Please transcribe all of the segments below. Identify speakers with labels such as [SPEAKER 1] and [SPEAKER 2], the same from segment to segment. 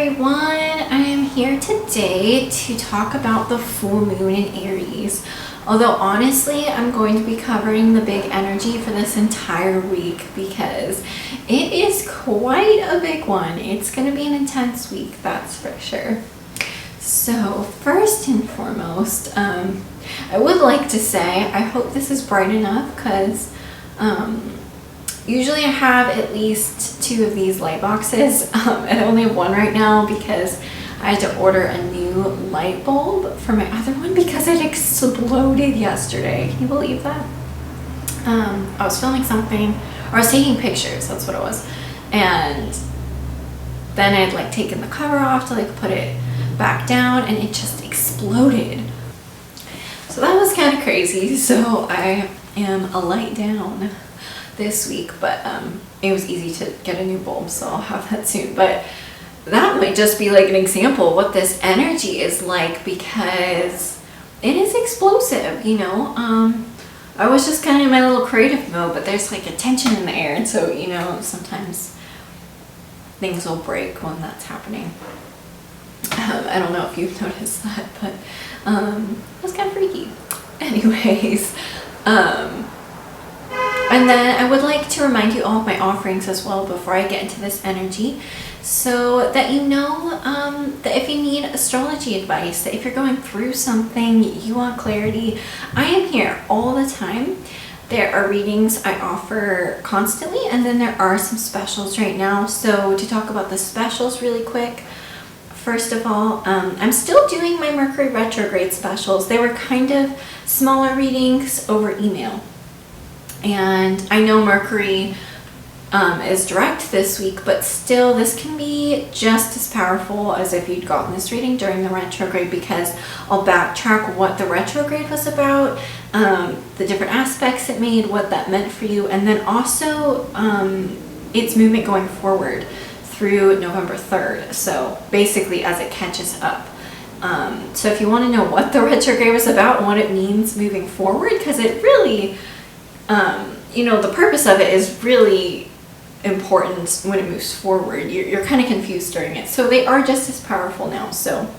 [SPEAKER 1] everyone, I am here today to talk about the full moon in Aries. Although honestly, I'm going to be covering the big energy for this entire week because it is quite a big one. It's going to be an intense week, that's for sure. So first and foremost, I would like to say I hope this is bright enough because usually I have at least 2 of these light boxes. I only have 1 right now because I had to order a new light bulb for my other one because it exploded yesterday. Can you believe that? I was filming something, or I was taking pictures, that's what it was. And then I'd like taken the cover off to like put it back down and it just exploded. So that was kind of crazy. So I am a light down this week, but it was easy to get a new bulb, so I'll have that soon. But that might just be like an example of what this energy is like because it is explosive, you know. I was just kind of in my little creative mode, but there's like a tension in the air, and so, you know, sometimes things will break when that's happening. I don't know if you've noticed that, but it was kind of freaky. Anyways, and then I would like to remind you all of my offerings as well before I get into this energy, so that you know that if you need astrology advice, that if you're going through something, you want clarity, I am here all the time. There are readings I offer constantly, and then there are some specials right now. So to talk about the specials really quick, first of all, I'm still doing my Mercury retrograde specials. They were kind of smaller readings over email. And I know Mercury is direct this week, but still this can be just as powerful as if you'd gotten this reading during the retrograde, because I'll backtrack what the retrograde was about, the different aspects it made, what that meant for you, and then also its movement going forward through November 3rd. So basically as it catches up. So if you want to know what the retrograde was about and what it means moving forward, because it really, you know, the purpose of it is really important when it moves forward. You're kind of confused during it. So they are just as powerful now. So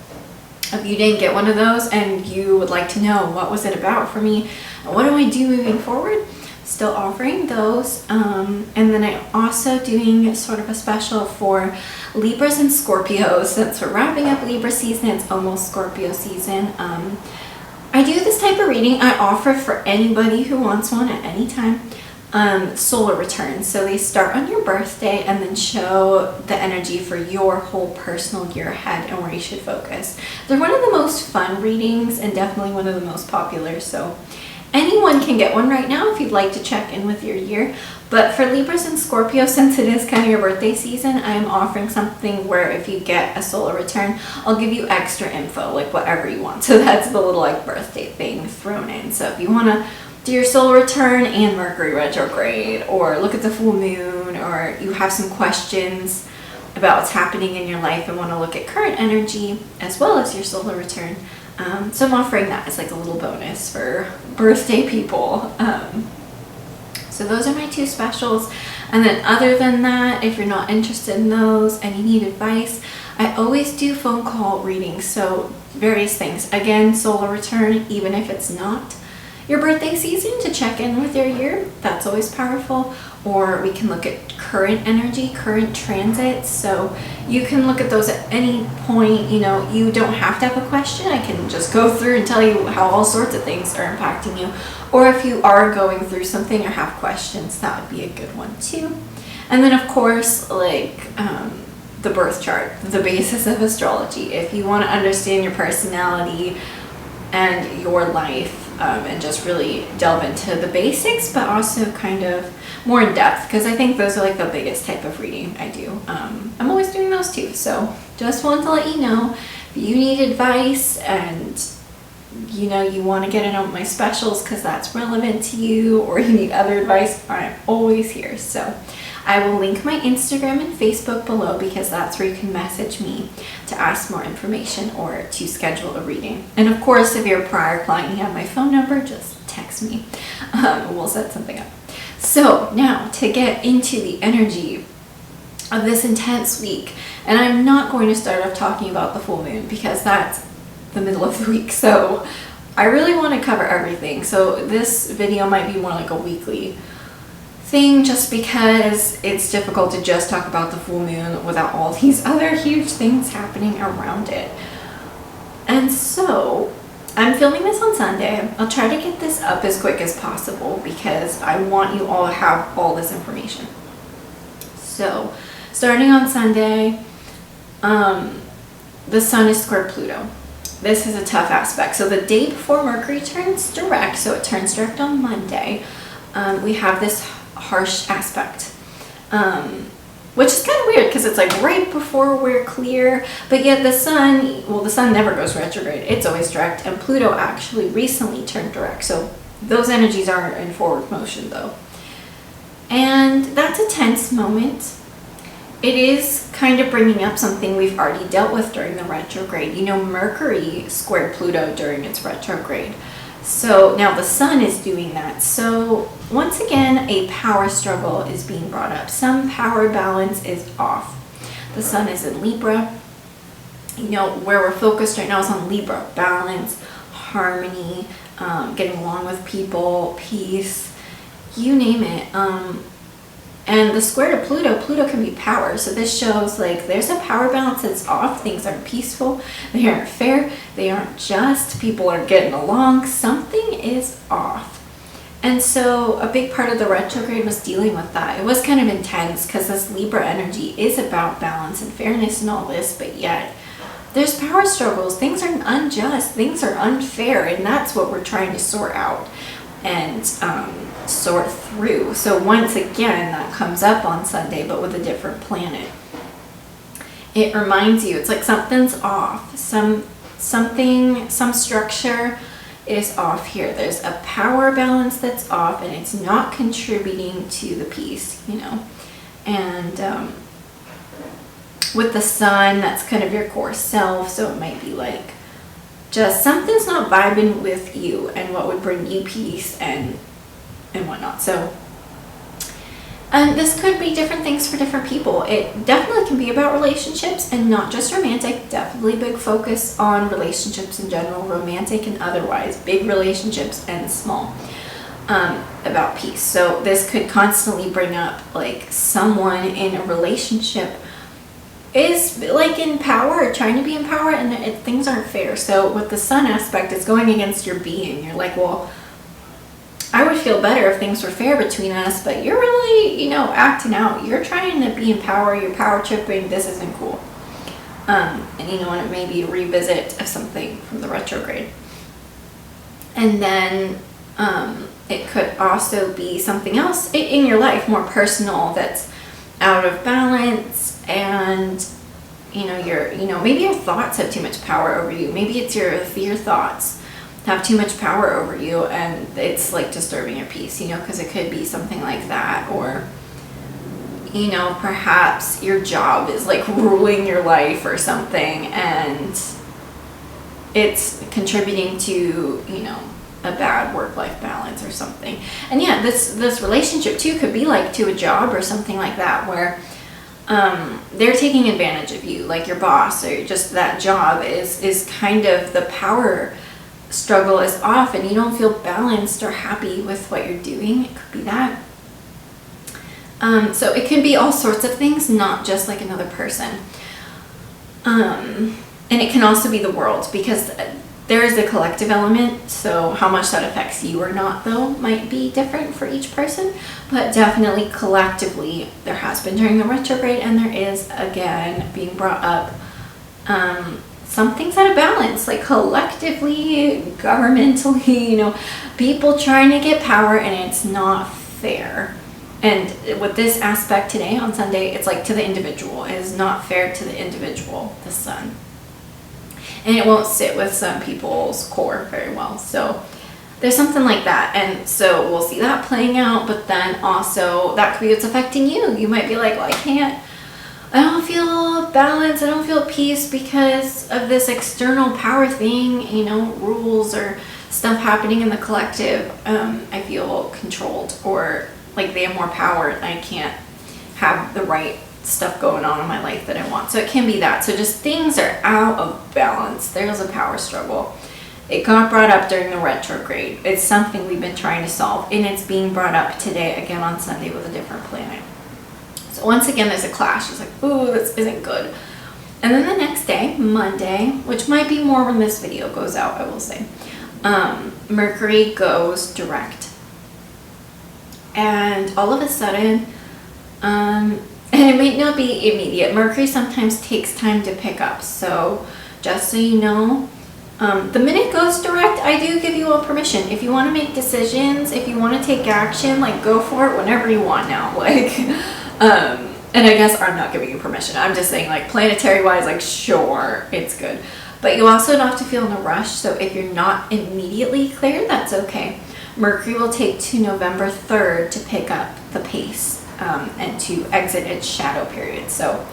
[SPEAKER 1] if you didn't get one of those and you would like to know what was it about for me, and what do I do moving forward, still offering those. And then I'm also doing sort of a special for Libras and Scorpios. Since we're wrapping up Libra season, it's almost Scorpio season. I do this type of reading. I offer for anybody who wants one at any time. Solar returns. So they start on your birthday and then show the energy for your whole personal year ahead and where you should focus. They're one of the most fun readings and definitely one of the most popular. So anyone can get one right now if you'd like to check in with your year. But for Libras and Scorpio, since it is kind of your birthday season, I'm offering something where if you get a solar return, I'll give you extra info, like whatever you want. So that's the little like birthday thing thrown in. So if you want to do your solar return and Mercury retrograde, or look at the full moon, or you have some questions about what's happening in your life and want to look at current energy as well as your solar return, so I'm offering that as like a little bonus for birthday people. So those are my 2 specials. And then other than that, if you're not interested in those and you need advice, I always do phone call readings. So various things. Again, solar return, even if it's not your birthday season, to check in with your year. That's always powerful. Or we can look at current energy, current transits. So you can look at those at any point. You know, you don't have to have a question. I can just go through and tell you how all sorts of things are impacting you. Or if you are going through something or have questions, that would be a good one too. And then of course, like the birth chart, the basis of astrology. If you want to understand your personality and your life, and just really delve into the basics, but also kind of more in depth, because I think those are like the biggest type of reading I do. I'm always doing those too. So just want to let you know, if you need advice and you know you want to get in on my specials because that's relevant to you, or you need other advice, I'm always here. So I will link my Instagram and Facebook below because that's where you can message me to ask more information or to schedule a reading. And of course, if you're a prior client and you have my phone number, just text me. We'll set something up. So now to get into the energy of this intense week. And I'm not going to start off talking about the full moon because that's the middle of the week. So I really want to cover everything. So this video might be more like a weekly thing just because it's difficult to just talk about the full moon without all these other huge things happening around it. And so I'm filming this on Sunday. I'll try to get this up as quick as possible because I want you all to have all this information. So starting on Sunday, the sun is square Pluto. This is a tough aspect. So the day before Mercury turns direct, so it turns direct on Monday, we have this harsh aspect, which is kind of weird because it's like right before we're clear, but yet the sun never goes retrograde. It's always direct, and Pluto actually recently turned direct. So those energies are in forward motion though. And that's a tense moment. It is kind of bringing up something we've already dealt with during the retrograde. You know, Mercury squared Pluto during its retrograde. So now the sun is doing that. So once again, a power struggle is being brought up. Some power balance is off. The sun is in Libra. You know, where we're focused right now is on Libra. Balance, harmony, getting along with people, peace, you name it. And the square to Pluto can be power. So this shows like there's a power balance that's off. Things aren't peaceful. They aren't fair. They aren't just. People aren't getting along. Something is off. And so a big part of the retrograde was dealing with that. It was kind of intense because this Libra energy is about balance and fairness and all this, but yet there's power struggles. Things are unjust. Things are unfair. And that's what we're trying to sort out and sort through. So once again, that comes up on Sunday, but with a different planet. It reminds you, it's like something's off. Some structure is off here. There's a power balance that's off, and it's not contributing to the peace, you know. And with the sun, that's kind of your core self. So it might be like just something's not vibing with you and what would bring you peace and whatnot. So this could be different things for different people. It definitely can be about relationships and not just romantic. Definitely big focus on relationships in general, romantic and otherwise, big relationships and small, about peace. So this could constantly bring up like someone in a relationship is like in power, trying to be in power, and things aren't fair. So with the sun aspect, it's going against your being. You're like, well, I would feel better if things were fair between us, but you're really, you know, acting out. You're trying to be in power. You're power tripping. This isn't cool. And you know, and maybe a revisit of something from the retrograde. And then it could also be something else in your life, more personal, that's out of balance, and maybe your thoughts have too much power over you. Maybe it's your thoughts have too much power over you, and it's like disturbing your peace, you know, because it could be something like that. Or, you know, perhaps your job is like ruling your life or something, and it's contributing to, you know, a bad work-life balance or something. And yeah, this relationship too could be like to a job or something like that, where they're taking advantage of you, like your boss, or just that job is kind of the power struggle is off, and you don't feel balanced or happy with what you're doing. It could be that. So it can be all sorts of things, not just like another person. And it can also be the world, because there is a collective element. So how much that affects you or not, though, might be different for each person. But definitely collectively, there has been during the retrograde, and there is again being brought up something's out of balance, like collectively, governmentally, you know, people trying to get power, and it's not fair. And with this aspect today on Sunday, it's like to the individual. It is not fair to the individual, the sun. And it won't sit with some people's core very well. So there's something like that. And so we'll see that playing out, but then also that could be what's affecting you. You might be like, well, I don't feel balance, I don't feel peace because of this external power thing, you know, rules or stuff happening in the collective. I feel controlled, or like they have more power and I can't have the right stuff going on in my life that I want. So it can be that. So just things are out of balance. There's a power struggle. It got brought up during the retrograde. It's something we've been trying to solve, and it's being brought up today again on Sunday with a different planet. So once again, there's a clash. It's like, ooh, this isn't good. And then the next day, Monday, which might be more when this video goes out, I will say, Mercury goes direct. And all of a sudden, and it might not be immediate. Mercury sometimes takes time to pick up. So just so you know, the minute it goes direct, I do give you all permission. If you want to make decisions, if you want to take action, like go for it whenever you want now. Like, and I guess I'm not giving you permission. I'm just saying, like, planetary wise, like, sure, it's good. But you also don't have to feel in a rush. So if you're not immediately clear, that's okay. Mercury will take to November 3rd to pick up the pace and to exit its shadow period. So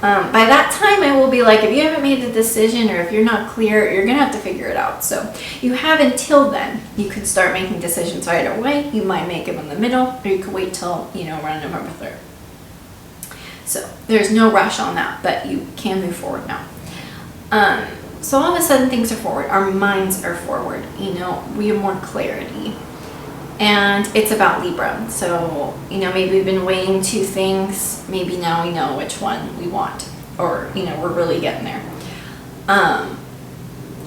[SPEAKER 1] by that time, I will be like, if you haven't made a decision or if you're not clear, you're going to have to figure it out. So you have until then. You can start making decisions right away. You might make them in the middle, or you could wait till, around November 3rd. So there's no rush on that, but you can move forward now. So all of a sudden things are forward. Our minds are forward. We have more clarity. And it's about Libra. So, maybe we've been weighing two things. Maybe now we know which one we want. Or, we're really getting there. And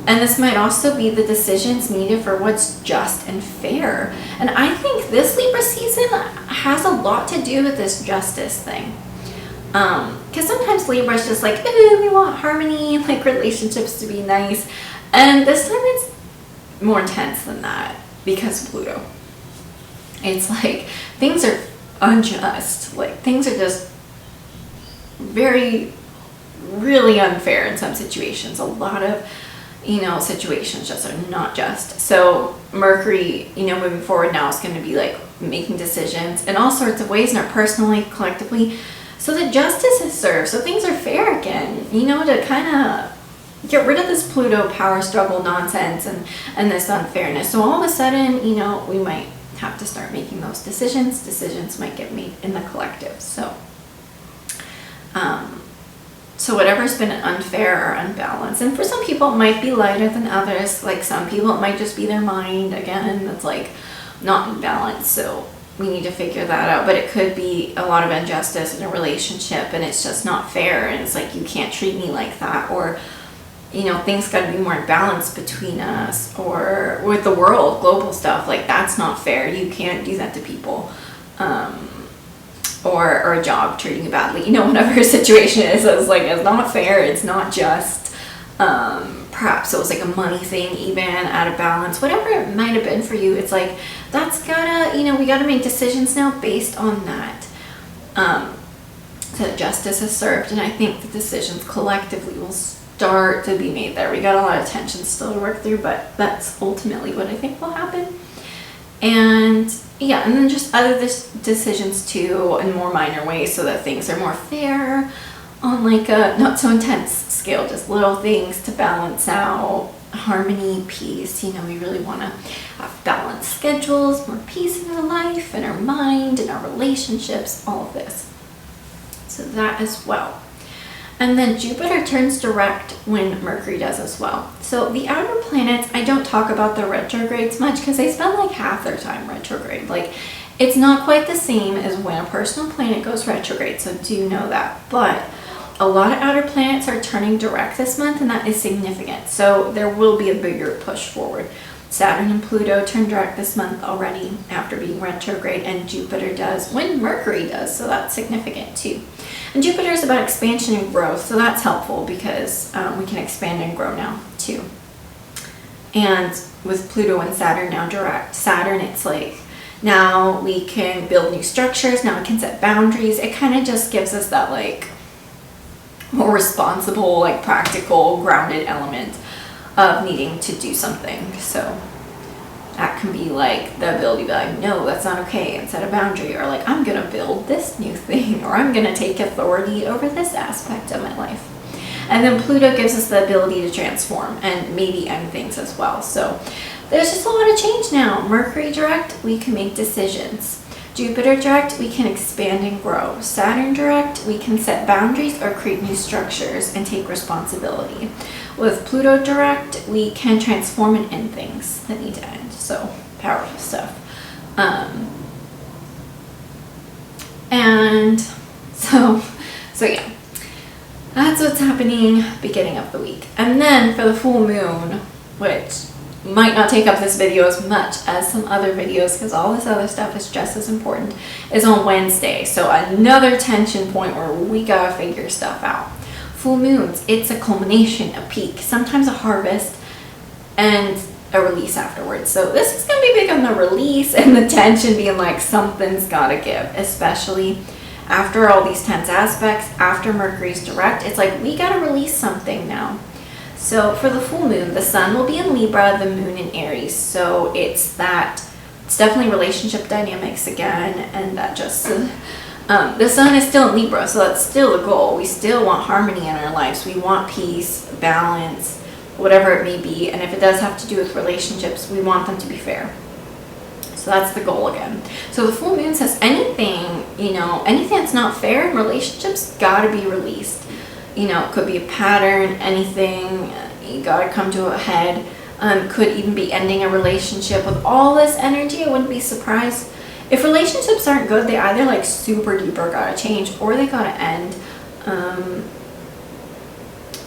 [SPEAKER 1] this might also be the decisions needed for what's just and fair. And I think this Libra season has a lot to do with this justice thing. Because sometimes Libra is just like, ooh, we want harmony, like relationships to be nice. And this time it's more intense than that because of Pluto. It's like things are unjust. Like things are just really unfair in some situations. A lot of, situations just are not just. So Mercury, moving forward now is going to be like making decisions in all sorts of ways, not personally, collectively. So that justice is served. So things are fair again, to kind of get rid of this Pluto power struggle nonsense and this unfairness. So all of a sudden, we might have to start making those decisions. Decisions might get made in the collective. So whatever's been unfair or unbalanced, and for some people it might be lighter than others. Like some people it might just be their mind again that's like not in balance. So we need to figure that out. But it could be a lot of injustice in a relationship, and it's just not fair. And it's like, you can't treat me like that, or things got to be more in balance between us, or with the world, global stuff, like that's not fair. You can't do that to people, or a job treating you badly, whatever situation it is. It's like, it's not fair, it's not just. Perhaps it was like a money thing, even out of balance, whatever it might have been for you. It's like, that's gotta, we gotta make decisions now based on that. So justice is served, and I think the decisions collectively will start to be made there. We got a lot of tension still to work through, but that's ultimately what I think will happen. And yeah, and then just other decisions too in more minor ways, so that things are more fair on like a not so intense scale, just little things to balance out harmony, peace. We really want to have balanced schedules, more peace in our life, in our mind, in our relationships, all of this. So that as well. And then Jupiter turns direct when Mercury does as well. So the outer planets, I don't talk about the retrogrades much because they spend like half their time retrograde. Like, it's not quite the same as when a personal planet goes retrograde, so do know that. But a lot of outer planets are turning direct this month, and that is significant. So there will be a bigger push forward. Saturn and Pluto turn direct this month already after being retrograde, and Jupiter does when Mercury does, so that's significant too. And Jupiter is about expansion and growth, so that's helpful because we can expand and grow now too. And with Pluto and Saturn now direct, Saturn, it's like now we can build new structures, now we can set boundaries. It kind of just gives us that like more responsible, like practical, grounded element of needing to do something. So that can be like the ability to be like, no, that's not okay, and set a boundary, or like, I'm gonna build this new thing, or I'm gonna take authority over this aspect of my life. And then Pluto gives us the ability to transform and maybe end things as well. So there's just a lot of change now. Mercury direct, we can make decisions. Jupiter direct, we can expand and grow. Saturn direct, we can set boundaries or create new structures and take responsibility. With Pluto direct, we can transform and end things that need to end. So powerful stuff. And so yeah, that's what's happening beginning of the week. And then for the full moon, which might not take up this video as much as some other videos because all this other stuff is just as important, is on Wednesday. So another tension point where we gotta figure stuff out. Full moons, it's a culmination, a peak, sometimes a harvest, and a release afterwards. So this is gonna be big on the release and the tension being like something's gotta give, especially after all these tense aspects, after Mercury's direct. It's like we gotta release something now. So for the full moon, the sun will be in Libra, the moon in Aries. So it's definitely relationship dynamics again, and that just, the sun is still in Libra, so that's still the goal. We still want harmony in our lives. We want peace, balance, whatever it may be. And if it does have to do with relationships, we want them to be fair. So that's the goal again. So the full moon says anything, anything that's not fair in relationships gotta be released. It could be a pattern, anything, you gotta come to a head. Could even be ending a relationship. With all this energy, I wouldn't be surprised. If relationships aren't good, they either like super duper gotta change or they gotta end.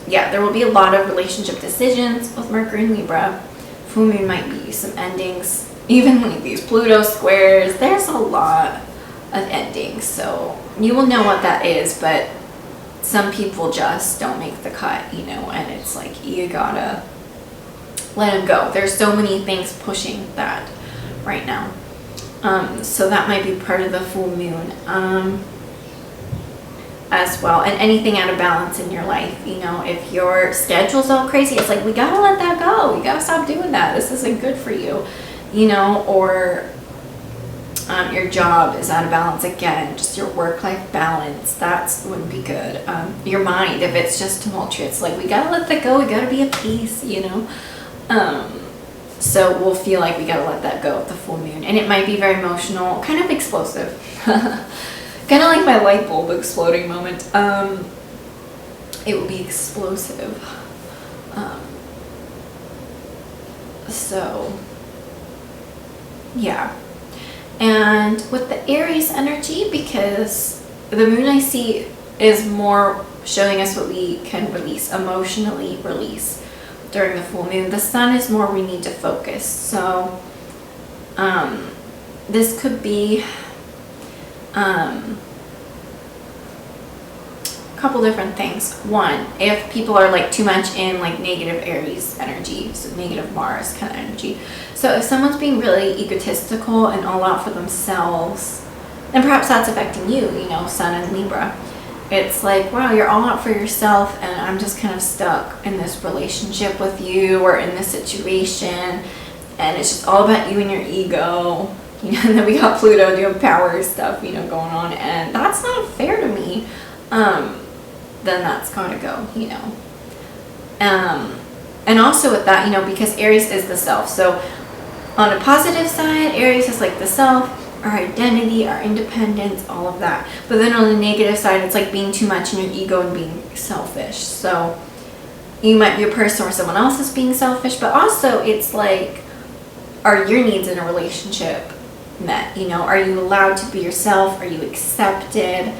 [SPEAKER 1] Yeah, there will be a lot of relationship decisions with Mercury and Libra. Full moon might be some endings. Even like these Pluto squares, there's a lot of endings. So you will know what that is, but some people just don't make the cut, and it's like you gotta let them go. There's so many things pushing that right now. So that might be part of the full moon as well. And anything out of balance in your life, if your schedule's all crazy, it's like we gotta let that go. We gotta stop doing that. This isn't good for you, or your job is out of balance again, just your work-life balance, that wouldn't be good. Your mind, if it's just tumultuous, like we gotta let that go, we gotta be at peace, so we'll feel like we gotta let that go at the full moon. And it might be very emotional, kind of explosive. Kind of like my light bulb exploding moment. It will be explosive. So yeah. And with the Aries energy, because the moon I see is more showing us what we can release, emotionally release during the full moon. The sun is more we need to focus. So this could be a couple different things. One, if people are like too much in like negative Aries energy, so negative Mars kind of energy. So if someone's being really egotistical and all out for themselves, then perhaps that's affecting you, Sun and Libra. It's like, wow, you're all out for yourself and I'm just kind of stuck in this relationship with you or in this situation, and it's just all about you and your ego. And then we got Pluto doing power stuff, going on, and that's not fair to me. Then that's gotta go, and also with that, because Aries is the self. So on a positive side, Aries is like the self, our identity, our independence, all of that. But then on the negative side, it's like being too much in your ego and being selfish. So you might be a person where someone else is being selfish, but also it's like, are your needs in a relationship met? Are you allowed to be yourself? Are you accepted?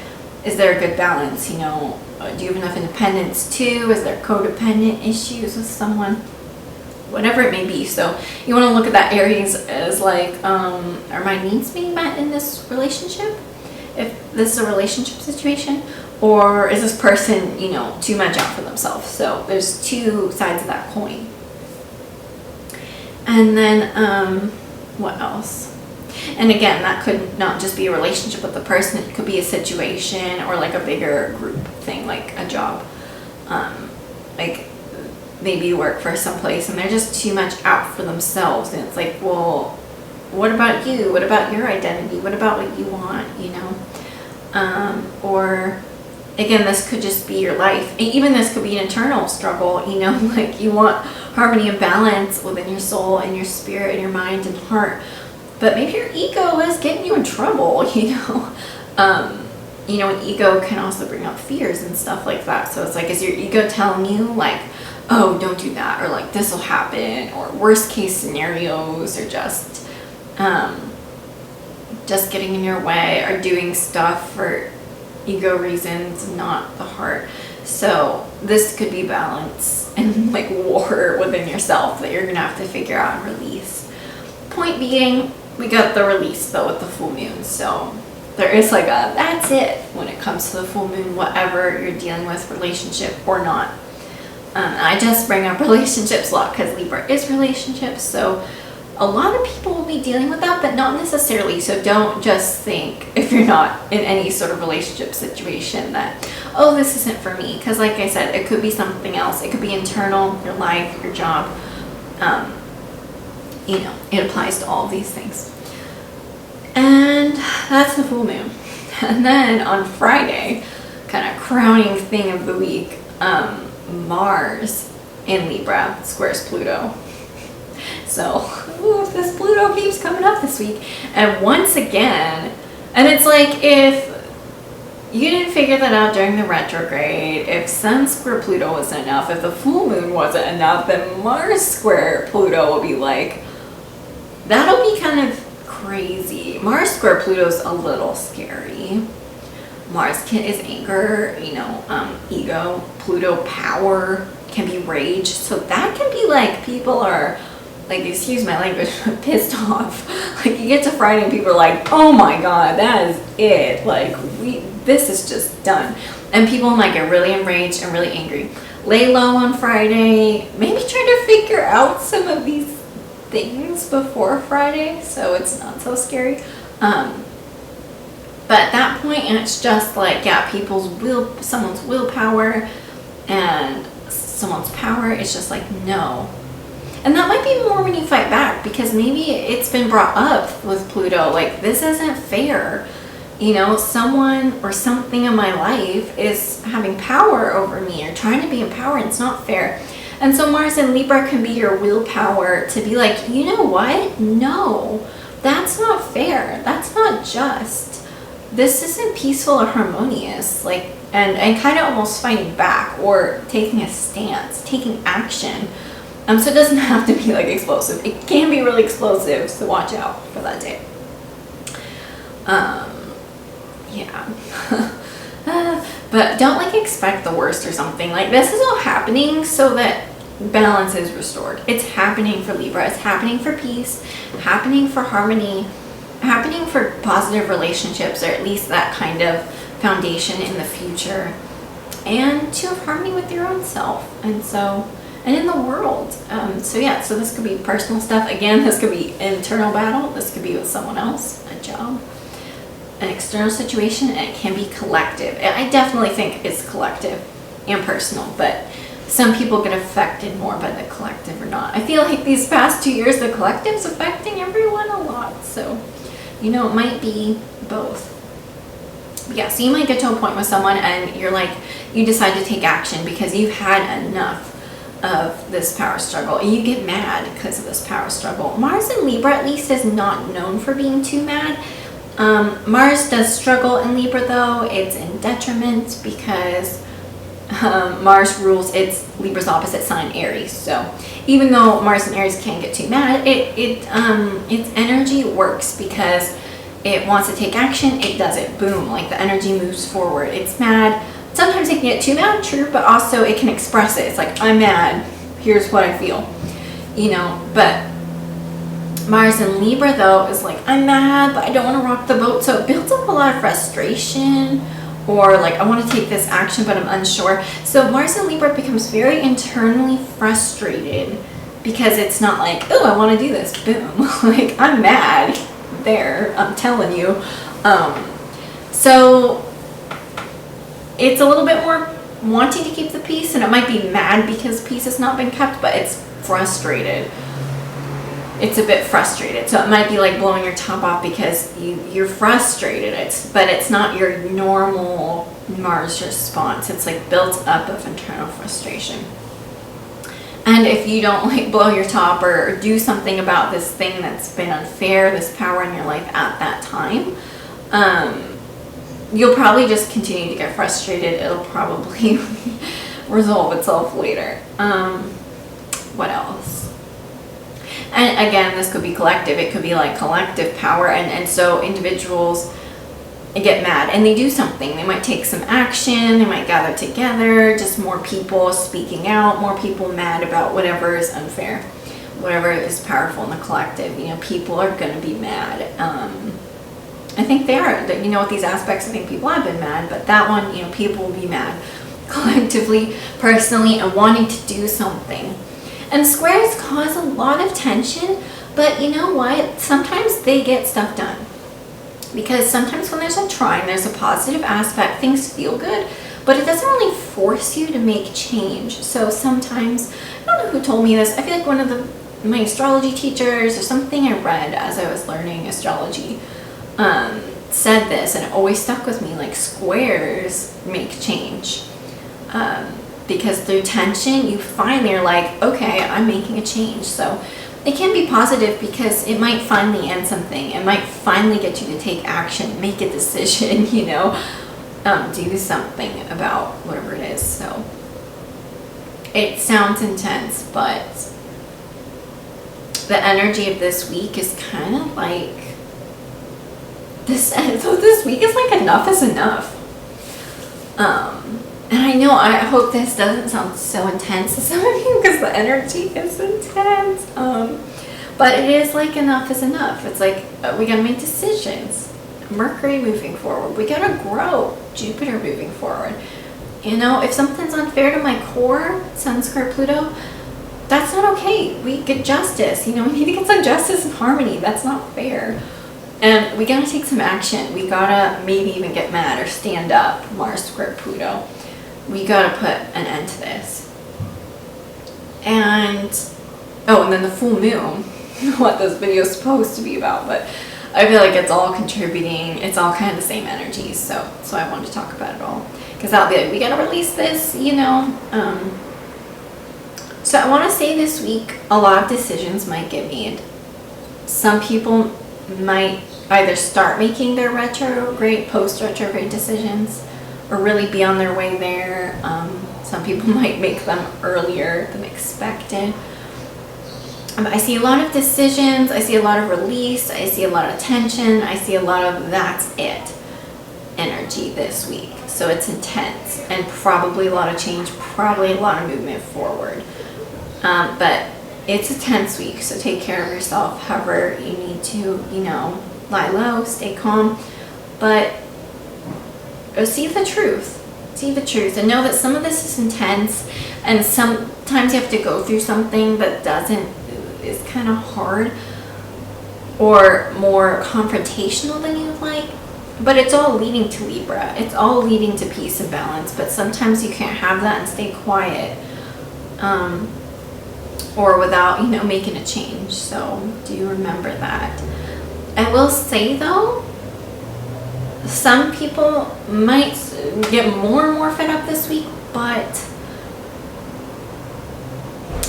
[SPEAKER 1] Is there a good balance? Do you have enough independence too? Is there codependent issues with someone? Whatever it may be. So you want to look at that Aries as like, are my needs being met in this relationship? If this is a relationship situation, or is this person, too much out for themselves? So there's two sides of that coin. And then, what else? And again, that could not just be a relationship with the person, it could be a situation or like a bigger group thing, like a job. Like maybe you work for someplace and they're just too much out for themselves, and it's like, well, what about you? What about your identity? What about what you want, or again, this could just be your life. Even this could be an internal struggle, like you want harmony and balance within your soul and your spirit and your mind and heart. but maybe your ego is getting you in trouble, you know, an ego can also bring up fears and stuff like that. So it's like, is your ego telling you like, oh, don't do that, or like this will happen, or worst case scenarios, or just getting in your way, or doing stuff for ego reasons, not the heart. So this could be balance and like war within yourself that you're gonna have to figure out and release. Point being, we got the release though with the full moon. So there is like a, that's it when it comes to the full moon, whatever you're dealing with, relationship or not. I just bring up relationships a lot because Libra is relationships. So a lot of people will be dealing with that, but not necessarily. So don't just think, if you're not in any sort of relationship situation, that, oh, this isn't for me. Because like I said, it could be something else. It could be internal, your life, your job. You know, it applies to all of these things. And that's the full moon. And then on Friday, kind of crowning thing of the week, Mars in Libra squares Pluto. So, ooh, this Pluto keeps coming up this week. And once again, and it's like, if you didn't figure that out during the retrograde, if Sun square Pluto wasn't enough, if the full moon wasn't enough, then Mars square Pluto will be like, that'll be kind of crazy. Mars square Pluto's a little scary. Mars is anger, you know, ego. Pluto power, can be rage. So that can be like, people are like, excuse my language, pissed off. Like, you get to Friday and people are like, oh my god, that is it. Like, this is just done. And people might get really enraged and really angry. Lay low on Friday. Maybe try to figure out some of these things before Friday, so it's not so scary. But at that point, and it's just like, yeah, someone's willpower and someone's power is just like, no. And that might be more when you fight back, because maybe it's been brought up with Pluto, like, this isn't fair. You know, someone or something in my life is having power over me or trying to be in power, and it's not fair. And so Mars in Libra can be your willpower to be like, you know what? No, that's not fair. That's not just. This isn't peaceful or harmonious. Like, and kind of almost fighting back or taking a stance, taking action. So it doesn't have to be like explosive. It can be really explosive, so watch out for that day. Yeah. But don't like expect the worst or something. Like, this is all happening so that balance is restored. It's happening for Libra. It's happening for peace, happening for harmony, happening for positive relationships, or at least that kind of foundation in the future, and to have harmony with your own self, and in the world. So yeah, so this could be personal stuff. Again, this could be internal battle. This could be with someone else, a job, an external situation, and it can be collective. And I definitely think it's collective and personal, but some people get affected more by the collective or not. I feel like these past 2 years, the collective's affecting everyone a lot. So, you know, it might be both. But yeah, so you might get to a point with someone and you're like, you decide to take action because you've had enough of this power struggle, and you get mad because of this power struggle. Mars in Libra, at least, is not known for being too mad. Mars does struggle in Libra, though. It's in detriment because Mars rules its Libra's opposite sign, Aries. So even though Mars and Aries can't get too mad, its energy works because it wants to take action. It does it. Boom. Like, the energy moves forward. It's mad. Sometimes it can get too mad, true, but also it can express it. It's like, I'm mad. Here's what I feel. You know, but Mars in Libra, though, is like, I'm mad, but I don't want to rock the boat. So it builds up a lot of frustration, or like, I want to take this action, but I'm unsure. So Mars in Libra becomes very internally frustrated because it's not like, oh, I want to do this. Boom. Like, I'm mad. There, I'm telling you. So it's a little bit more wanting to keep the peace, and it might be mad because peace has not been kept, but it's frustrated. It's a bit frustrated. So it might be like blowing your top off because you're frustrated. But it's not your normal Mars response. It's like built up of internal frustration. And if you don't like blow your top or do something about this thing that's been unfair, this power in your life at that time, you'll probably just continue to get frustrated. It'll probably resolve itself later. What else? And again, this could be collective. It could be like collective power. And so individuals get mad and they do something. They might take some action. They might gather together. Just more people speaking out. More people mad about whatever is unfair. Whatever is powerful in the collective. You know, people are going to be mad. I think they are. You know, with these aspects, I think people have been mad. But that one, you know, people will be mad collectively, personally, and wanting to do something. And squares cause a lot of tension. But you know what? Sometimes they get stuff done. Because sometimes when there's a trine, there's a positive aspect, things feel good, but it doesn't really force you to make change. So sometimes, I don't know who told me this, I feel like one of my astrology teachers or something I read as I was learning astrology said this, and it always stuck with me, like squares make change. Because through tension, you finally are like, okay, I'm making a change. So it can be positive because it might finally end something. It might finally get you to take action, make a decision, you know, do something about whatever it is. So it sounds intense, but the energy of this week is kind of like this. So this week is like enough is enough. And I know, I hope this doesn't sound so intense to some of you because the energy is intense. But it is like enough is enough. It's like we gotta make decisions. Mercury moving forward. We gotta grow. Jupiter moving forward. You know, if something's unfair to my core, Sun square Pluto, that's not okay. We get justice. You know, we need to get some justice and harmony. That's not fair. And we gotta take some action. We gotta maybe even get mad or stand up, Mars square Pluto. We gotta put an end to this. And and then the full moon, what this video is supposed to be about, but I feel like it's all contributing. It's all kind of the same energy, so I wanted to talk about it all because I'll be like, we gotta release this, you know. So I want to say this week, a lot of decisions might get made. Some people might either start making their retrograde, post-retrograde decisions, or really be on their way there. Some people might make them earlier than expected. I see a lot of decisions, I see a lot of release, I see a lot of tension, I see a lot of that's it energy this week. So it's intense and probably a lot of change, probably a lot of movement forward. But it's a tense week, so take care of yourself however you need to, you know, lie low, stay calm, but see the truth. See the truth and know that some of this is intense and sometimes you have to go through something that is kind of hard or more confrontational than you'd like, but it's all leading to Libra. It's all leading to peace and balance, but sometimes you can't have that and stay quiet or without, you know, making a change. So do remember that. I will say though, some people might get more and more fed up this week, but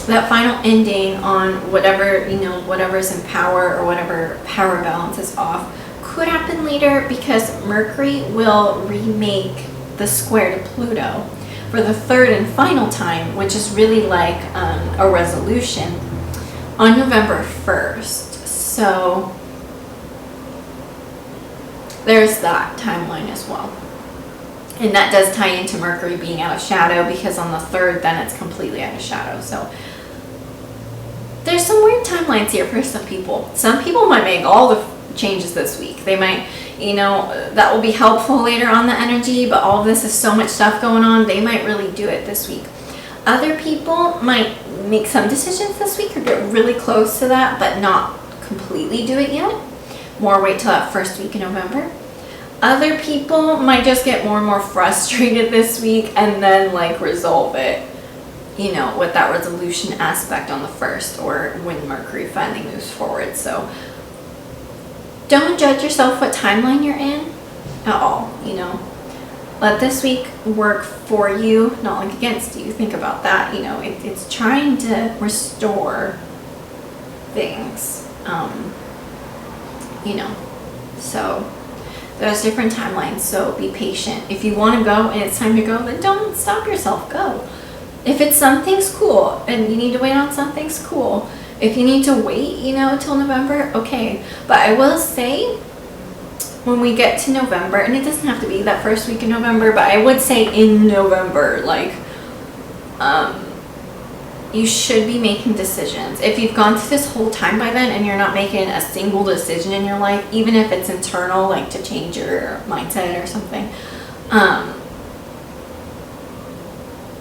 [SPEAKER 1] that final ending on whatever, you know, whatever's in power or whatever power balance is off could happen later because Mercury will remake the square to Pluto for the third and final time, which is really like a resolution on November 1st. So there's that timeline as well. And that does tie into Mercury being out of shadow because on the 3rd, then it's completely out of shadow. So there's some weird timelines here for some people. Some people might make all the changes this week. They might, you know, that will be helpful later on the energy, but all of this is so much stuff going on, they might really do it this week. Other people might make some decisions this week or get really close to that, but not completely do it yet. More wait till that first week in November. Other people might just get more and more frustrated this week and then like resolve it, you know, with that resolution aspect on the 1st or when Mercury finally moves forward. So don't judge yourself what timeline you're in at all, you know. let this week work for you, not like against you. Think about that. You know, it's trying to restore things, you know, so there's different timelines, so be patient. If you want to go and it's time to go, then don't stop yourself, go. If it's something's cool and you need to wait on something's cool. If you need to wait, you know, till November, okay. But I will say, when we get to November, and it doesn't have to be that first week in November, but I would say in November, like, you should be making decisions. If you've gone through this whole time by then and you're not making a single decision in your life, even if it's internal, like to change your mindset or something,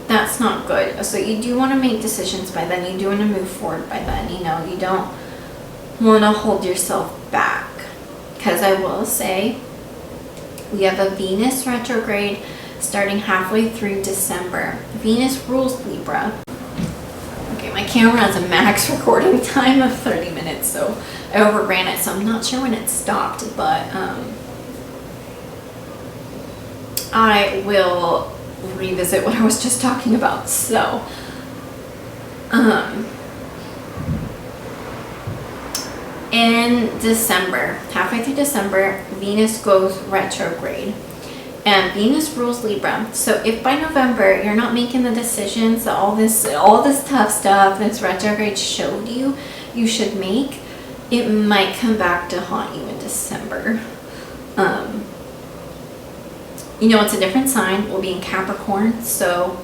[SPEAKER 1] that's not good. So you do want to make decisions by then. You do want to move forward by then. You know, you don't want to hold yourself back. Because I will say, we have a Venus retrograde starting halfway through December. Venus rules Libra. Okay, my camera has a max recording time of 30 minutes, so I overran it, so I'm not sure when it stopped, but I will revisit what I was just talking about. So, in December, halfway through December, Venus goes retrograde. And Venus rules Libra. So if by November you're not making the decisions that all this tough stuff this retrograde showed you should make, it might come back to haunt you in December. You know, it's a different sign. We'll be in Capricorn. So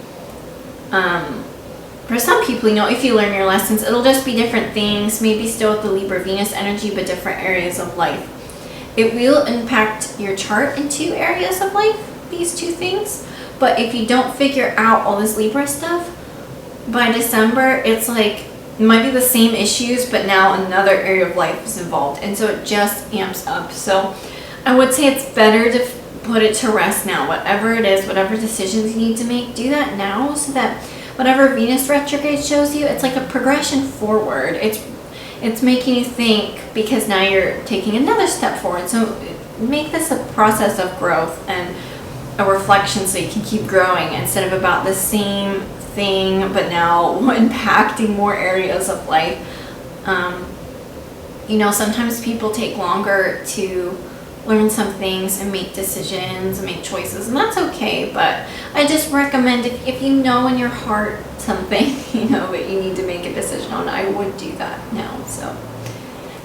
[SPEAKER 1] for some people, you know, if you learn your lessons, it'll just be different things, maybe still with the Libra Venus energy, but different areas of life. It will impact your chart in two areas of life, these two things. But if you don't figure out all this Libra stuff, by December, it's like, it might be the same issues, but now another area of life is involved. And so it just amps up. So I would say it's better to put it to rest now. Whatever it is, whatever decisions you need to make, do that now, so that whatever Venus retrograde shows you, it's like a progression forward. It's making you think, because now you're taking another step forward. So make this a process of growth and a reflection, so you can keep growing instead of about the same thing, but now impacting more areas of life. You know, sometimes people take longer to learn some things and make decisions and make choices, and that's okay. But I just recommend, if you know in your heart something, you know, that you need to make a decision on, I would do that now. So,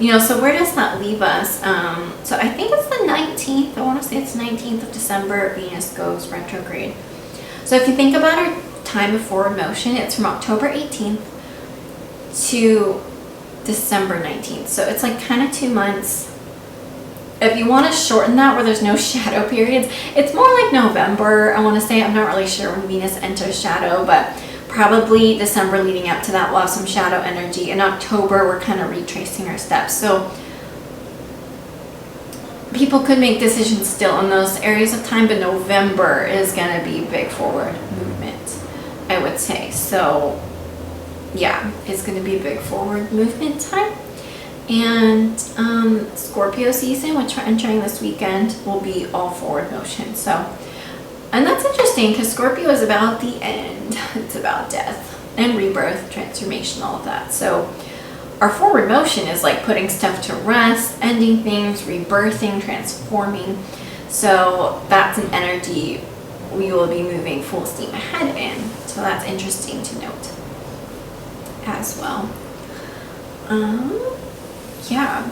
[SPEAKER 1] you know, so where does that leave us? So I think it's the 19th. I want to say it's 19th of December, Venus goes retrograde. So if you think about our time of forward motion, it's from October 18th to December 19th. So it's like kind of 2 months. If you want to shorten that, where there's no shadow periods, it's more like November, I want to say. I'm not really sure when Venus enters shadow, but probably December leading up to that, we'll have some shadow energy. In October, we're kind of retracing our steps. So people could make decisions still in those areas of time, but November is going to be big forward movement, I would say. So yeah, it's going to be a big forward movement time. And Scorpio season, which we're entering this weekend, will be all forward motion. So, and that's interesting, because Scorpio is about the end. It's about death and rebirth, transformation, all of that. So our forward motion is like putting stuff to rest, ending things, rebirthing, transforming. So that's an energy we will be moving full steam ahead in. So that's interesting to note as well. Yeah,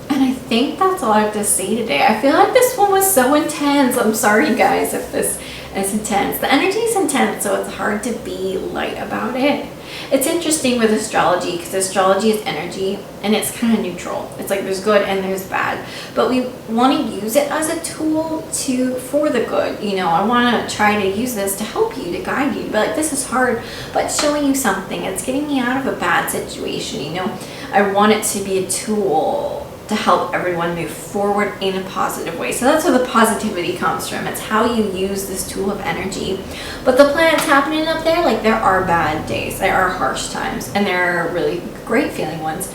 [SPEAKER 1] and I think that's all I have to say today. I feel like this one was so intense. I'm sorry, guys, if this is intense. The energy is intense, so it's hard to be light about it. It's interesting with astrology, because astrology is energy, and it's kind of neutral. It's like there's good and there's bad, but we want to use it as a tool for the good. You know, I want to try to use this to help you, to guide you. But like, this is hard, but it's showing you something. It's getting me out of a bad situation. You know, I want it to be a tool to help everyone move forward in a positive way. So that's where the positivity comes from. It's how you use this tool of energy. But the planets happening up there, like, there are bad days, there are harsh times, and there are really great feeling ones.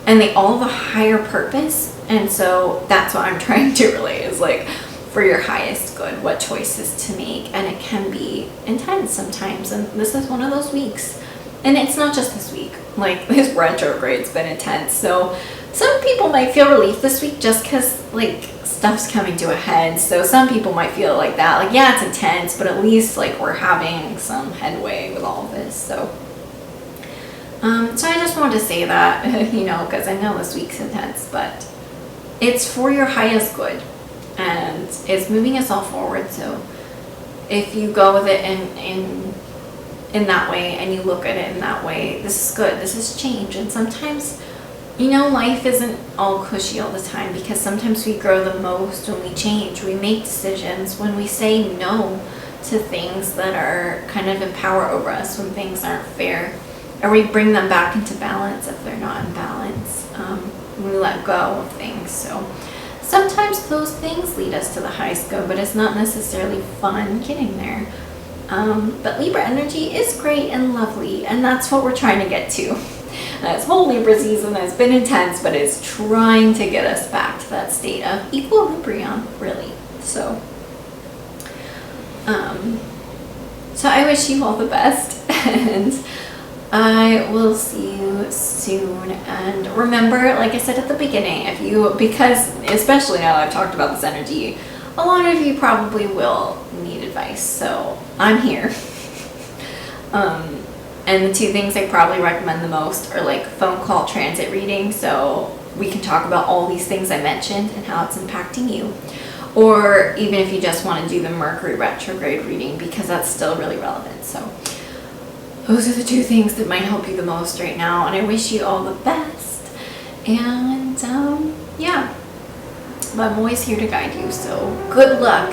[SPEAKER 1] And they all have a higher purpose. And so that's what I'm trying to relay, is like, for your highest good, what choices to make. And it can be intense sometimes. And this is one of those weeks. And it's not just this week. Like, this retrograde's been intense. So some people might feel relief this week just because, like, stuff's coming to a head. So some people might feel like that. Like, yeah, it's intense, but at least, like, we're having some headway with all of this. So I just wanted to say that, you know, because I know this week's intense, but it's for your highest good. And it's moving us all forward. So if you go with it in that way, and you look at it in that way, this is good. This is change. And sometimes, you know, life isn't all cushy all the time, because sometimes we grow the most when we change. We make decisions when we say no to things that are kind of in power over us, when things aren't fair, or we bring them back into balance if they're not in balance. We let go of things. So sometimes those things lead us to the highest good, but it's not necessarily fun getting there. But Libra energy is great and lovely, and that's what we're trying to get to. This whole Libra season has been intense, but it's trying to get us back to that state of equilibrium, really. So I wish you all the best, and I will see you soon. And remember, like I said at the beginning, because especially now that I've talked about this energy, a lot of you probably will need advice, so I'm here. And the two things I probably recommend the most are like phone call transit reading, so we can talk about all these things I mentioned and how it's impacting you. Or even if you just want to do the Mercury retrograde reading, because that's still really relevant. So those are the two things that might help you the most right now, and I wish you all the best. And yeah, but I'm always here to guide you, so good luck.